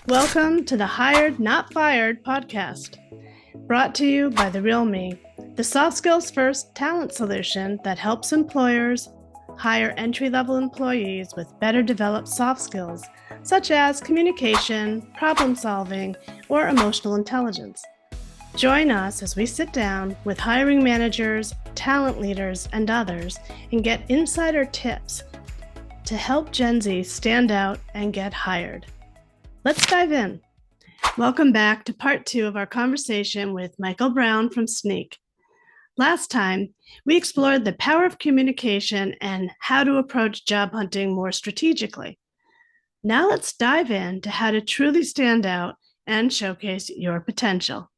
Welcome to the Hired Not Fired podcast, brought to you by The Real Me, the soft skills first talent solution that helps employers hire entry-level employees with better developed soft skills such as communication, problem solving, or emotional intelligence. Join us as we sit down with hiring managers, talent leaders, and others and get insider tips to help Gen Z stand out and get hired. Let's dive in. Welcome back to part 2 of our conversation with Michael Brown from Snyk. Last time, we explored the power of communication and how to approach job hunting more strategically. Now let's dive into how to truly stand out and showcase your potential.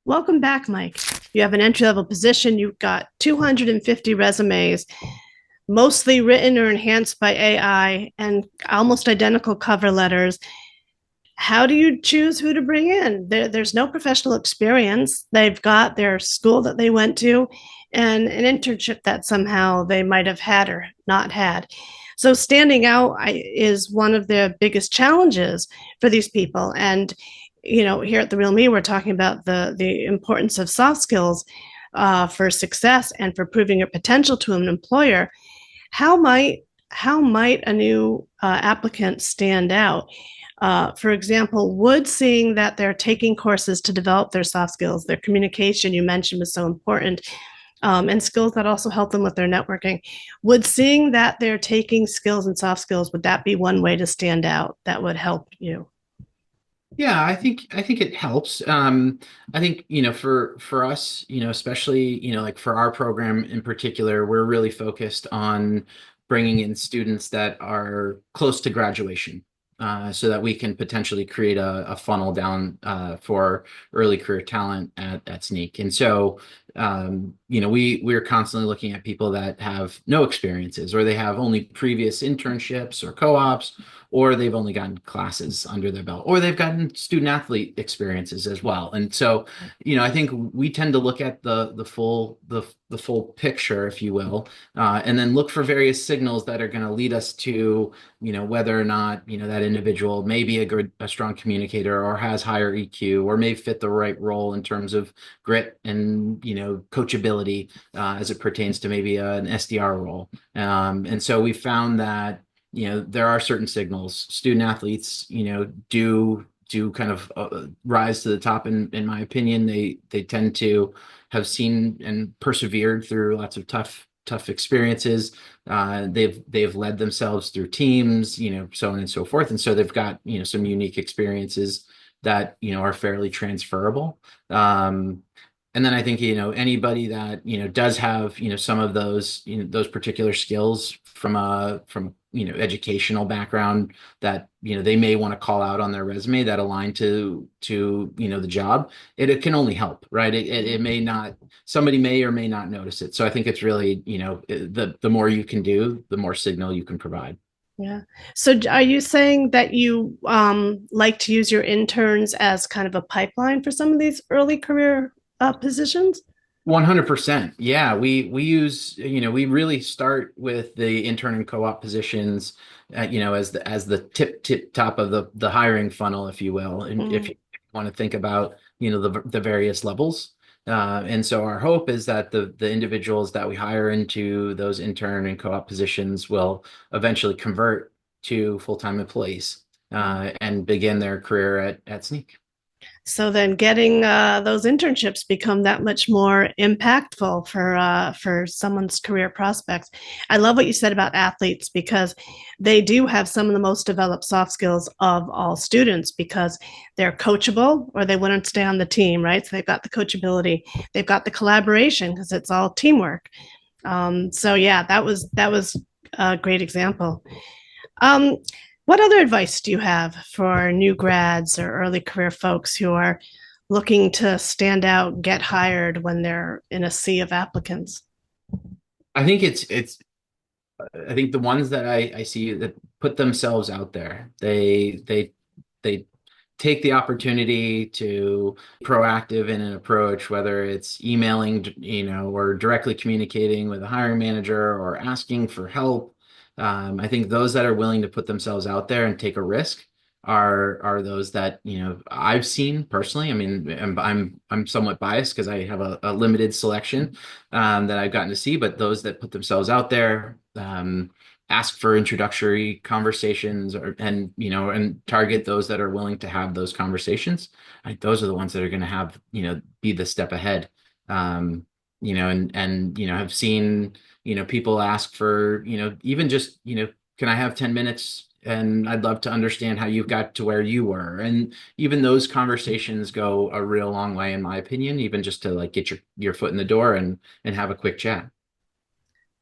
Welcome back, Mike. You have an entry-level position. You've got 250 resumes, mostly written or enhanced by AI, and almost identical cover letters. How do you choose who to bring in? There's no professional experience. They've got their school that they went to and an internship that somehow they might have had or not had. So standing out is one of the biggest challenges for these people. And, you know, here at The Real Me, we're talking about the importance of soft skills for success and for proving your potential to an employer. How might a new applicant stand out? For example, would seeing that they're taking courses to develop their soft skills, their communication you mentioned was so important, and skills that also help them with their networking, would seeing that they're taking skills and soft skills, would that be one way to stand out that would help you? Yeah, I think it helps. I think, for us, especially, like for our program in particular, we're really focused on bringing in students that are close to graduation, so that we can potentially create a funnel down for early career talent at Snyk. And so, we're constantly looking at people that have no experiences, or they have only previous internships or co-ops, or they've only gotten classes under their belt, or they've gotten student athlete experiences as well. And so, I think we tend to look at the full picture, if you will, and then look for various signals that are going to lead us to, whether or not, that individual may be a strong communicator, or has higher EQ, or may fit the right role in terms of grit and, coachability, as it pertains to maybe an SDR role. And so we found that, there are certain signals. Student athletes, do kind of rise to the top. In my opinion, they tend to have seen and persevered through lots of tough experiences. They've led themselves through teams, so on and so forth. And so they've got, some unique experiences that, are fairly transferable. And then I think, anybody that, does have, some of those, those particular skills from educational background that, they may want to call out on their resume that align to, the job, it can only help, right? It may not, somebody may or may not notice it. So I think it's really, the more you can do, the more signal you can provide. Yeah. So are you saying that you like to use your interns as kind of a pipeline for some of these early career positions? 100%. Yeah, we use, we really start with the intern and co-op positions, as the tip top of the hiring funnel, if you will, and if you want to think about, the various levels. And so our hope is that the individuals that we hire into those intern and co-op positions will eventually convert to full-time employees, and begin their career at Snyk. So then getting those internships become that much more impactful for someone's career prospects. I love what you said about athletes, because they do have some of the most developed soft skills of all students, because they're coachable or they wouldn't stay on the team, right? So they've got the coachability, they've got the collaboration because it's all teamwork. So yeah, that was a great example. Um, what other advice do you have for new grads or early career folks who are looking to stand out, get hired when they're in a sea of applicants? I think I think the ones that I see that put themselves out there, they take the opportunity to be proactive in an approach, whether it's emailing, or directly communicating with a hiring manager or asking for help. I think those that are willing to put themselves out there and take a risk, are those that, I've seen personally. I mean, I'm somewhat biased because I have a limited selection that I've gotten to see, but those that put themselves out there, ask for introductory conversations, and target those that are willing to have those conversations. Those are the ones that are going to have, be the step ahead. Have seen, people ask for, even just, can I have 10 minutes? And I'd love to understand how you've got to where you were. And even those conversations go a real long way, in my opinion, even just to like get your foot in the door and have a quick chat.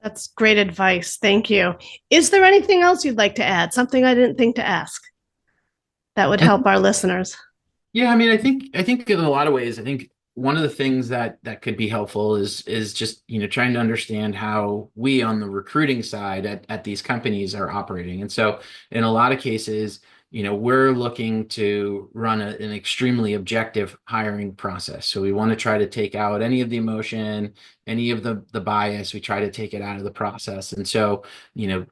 That's great advice. Thank you. Is there anything else you'd like to add? Something I didn't think to ask that would help our listeners? Yeah, I mean, I think in a lot of ways, I think one of the things that could be helpful is just, trying to understand how we on the recruiting side at these companies are operating. And so in a lot of cases, we're looking to run an extremely objective hiring process. So we want to try to take out any of the emotion, any of the bias. We try to take it out of the process. And so, you know,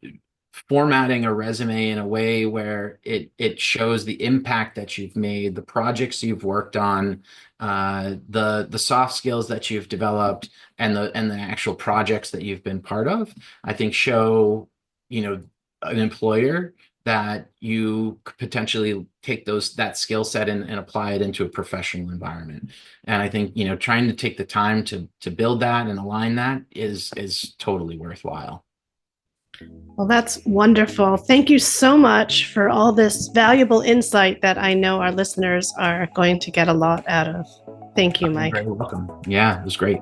formatting a resume in a way where it shows the impact that you've made, the projects you've worked on, the soft skills that you've developed, and the actual projects that you've been part of, I think show, an employer that you could potentially take that skill set and apply it into a professional environment. And I think, trying to take the time to build that and align that is totally worthwhile. Well, that's wonderful. Thank you so much for all this valuable insight that I know our listeners are going to get a lot out of. Thank you, You're Mike. very welcome. Yeah, it was great.